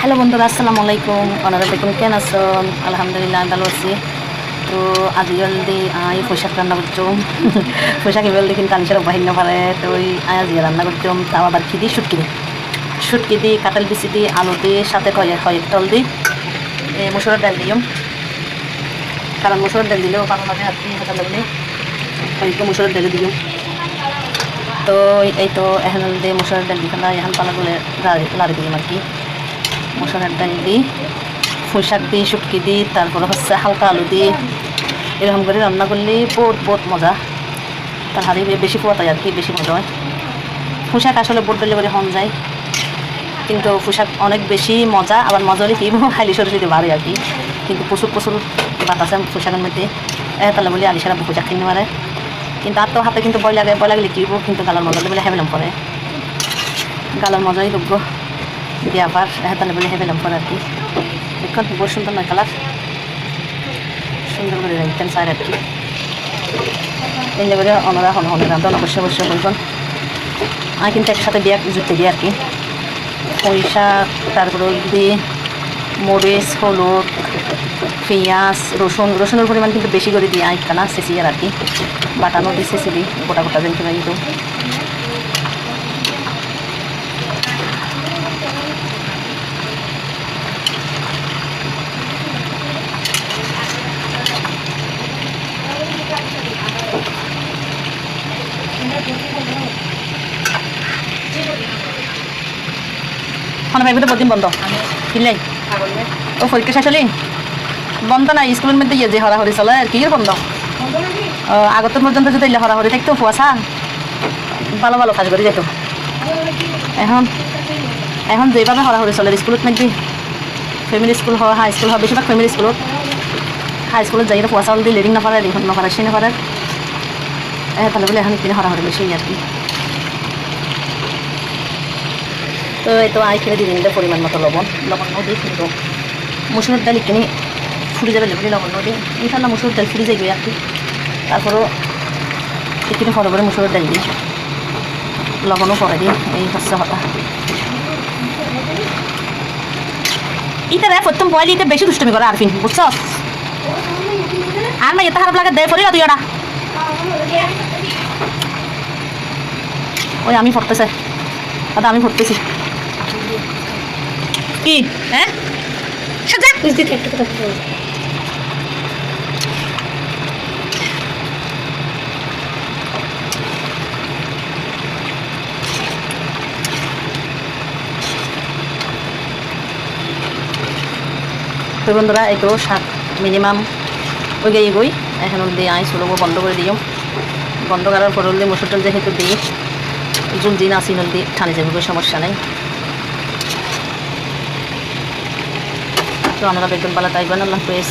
Hello বন্ধুরা, আসসালামু আলাইকুম। আপনারা দেখুন কেন আছো? আলহামদুলিল্লাহ ভালো আছি। তো আজি জলদি আই পোশাক রান্না করছুম। পোশাক এবার কিন্তু আলিশার বাহির পারে। তো ওই আজি রান্না করছুম, তাও আবার কি দিই শুটকি দিই কাঁঠাল বিচি দিই আলু দিই সাথে কয়েক তল দিই মসুরের ডাল দিও, কারণ মসুরের ডাল দিলেও পানো লাগে আর কি হাতা লাগলে কয়েকটা মসুরের ডালে দিও। তো এই তো এখন দিয়ে মসুরের ডাল দিই ফেলা এখন পালা করে লাড়ি দিই আর কি। মসুরের ডাল দিই, পুঁই শাক দিই, শুটকি দিই, তারপরে হচ্ছে হালকা আলু দিই। এরকম করে রান্না করলে বহুত মজা। তার হাড়ি বেশি পোয়াতায় আর কি, বেশি মজা হয়। পুঁই শাক আসলে বোট দিলে করে হন যায়, কিন্তু পুঁই শাক অনেক বেশি মজা। আবার মজা হলে কি খাইলে শরীরে বাড়ে আর কি। কিন্তু প্রচুর বাত আছে পুঁই শাকের মধ্যে। তাহলে বলি আলিশারা পুঁই শাক কিনতে পারে, কিন্তু আর তো হাতে কিন্তু বয় লাগলে কি কিন্তু গালার মজা বলে হেবেলাম করে, গালার মজাই যোগ্য দিয়ে আবার তাহলে বলে হেবেলাম করে আর কি। দেখুন বহুত সুন্দর নয় কালার, সুন্দর করে রাখতেন স্যার আর কি। এই করে ওনারা হনে রান্ধন অবশ্যই বলবেন। আমি কিন্তু একসাথে দিয়ে জুতে দিই আর কি। পুঁই শাক, তারপরে দিয়ে মরিচ, হলুদ, পেঁয়াজ, রসুনের পরিমাণ কিন্তু বেশি করে দিই আইকানা চেঁচিয়ে আর কি। বাটানো দিয়ে চেঁচি দিই গোটা দিন কিনা কিন্তু। ভাইবোধ বদিন বন্ধ কিনলে ও পরীক্ষা শেষ হলি বন্ধ না স্কুলের মধ্যে যে হরাহরি চলে আর কি বন্ধ। আগতের পর্যন্ত যদি হরাহরি থাকতো কুয়াশা ভালো কাজ করে যেত। এখন যেভাবে হরাহরি চলে স্কুলত মধ্যে ফ্যামিলি স্কুল হয়, হাই স্কুল হয়, বেশিরভাগ ফ্যামিলি স্কুলত হাই স্কুলত যাই কুয়াশা দিয়ে লেডিং নপারে নপারে সে নপারে তাহলে বলে এখন কিনে হরাহরি বেশি আর কি। তো এই তো আই কিনে দিয়ে দিন পরিমাণ মতো লবণ দিই, কিন্তু মসুরের ডাল কিনে ফুটে যাবে বলে লবণ দিই। ইনশাল্লাহ মসুরের ডাল ফুটে যাবে আর কি। তারপরও কিনে ফলো করে মসুরের ডাল দিই, লবণও পরে দিই। এই হচ্ছে কথা। ইটা রে প্রথম বয়লি এটা বেশি দুষ্টমি করে আরফিন, বুঝছ? আর না এটা খারাপ লাগে দেয় পড়ি তুই ওরা ওই আমি পড়তেছে দাদা, আমি পড়তেছি কি হ্যাঁ তো বন্ধুরা এই তো শাক মিনিমাম ওই গাই গই এখন দিয়ে আই চলবো বন্ধ করে দিও। বন্ধ করার পর দিয়ে মসুর ডাল যেহেতু দিই জুল দিন আসি নদী ঠানে যাবে কোনো সমস্যা নেই। তো আমরা বেতন পালা তাইবেন। আল্লাহ হাফেজ।